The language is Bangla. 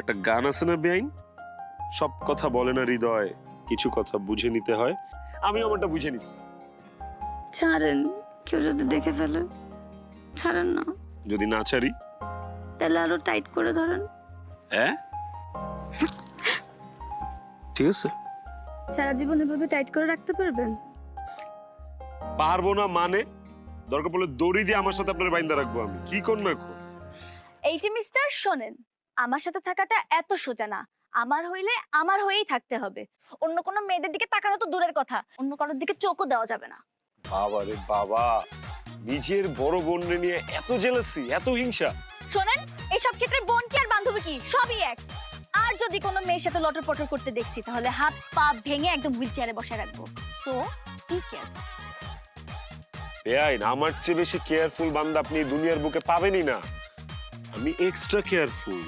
একটা গান আছে না বেআইন, সব কথা বলে না হৃদয়, কিছু কথা বুঝে নিতে হয়। আমি আমারটা বুঝে নিছি। ছাড়েন, কেউ যদি দেখে ফেলে। ছাড়েন না। যদি না ছাড়ি তাহলে আরো টাইট করে ধরেন। হ্যাঁ ঠিক আছে। সারা জীবন এভাবে টাইট করে রাখতে পারবেন? পারবো না মানে? দরকার পড়লে দড়ি দিয়ে আমার সাথে আপনার বাইন্দা রাখবো আমি। কি কোন না কো? এই যে মিস্টার শোনেন, আমার সাথে থাকাটা এত সোজা না। আমার হইলে আমার হয়েই থাকতে হবে। অন্য কোনো মেয়েদের দিকে তাকানো তো দূরের কথা, অন্য কারোর দিকে চোখও দেওয়া যাবে না। বাবা রে বাবা, নিজের বড় বোন নিয়ে এত জেলাসি, এত হিংসা। শোনেন, এইসব ক্ষেত্রে বোন কি আর বান্ধবী কি সবই এক। আর যদি কোনো মেয়ের সাথে লটর পটর করতে দেখছি তাহলে হাত পা ভেঙে একদম হুইল চেয়ারে বসায় রাখবো। সো ঠিক আছে। বেআইন, আমার চেয়ে বেশি কেয়ারফুল বান্দা আপনি দুনিয়ার বুকে পাবেনই না। আমি এক্সট্রা কেয়ারফুল।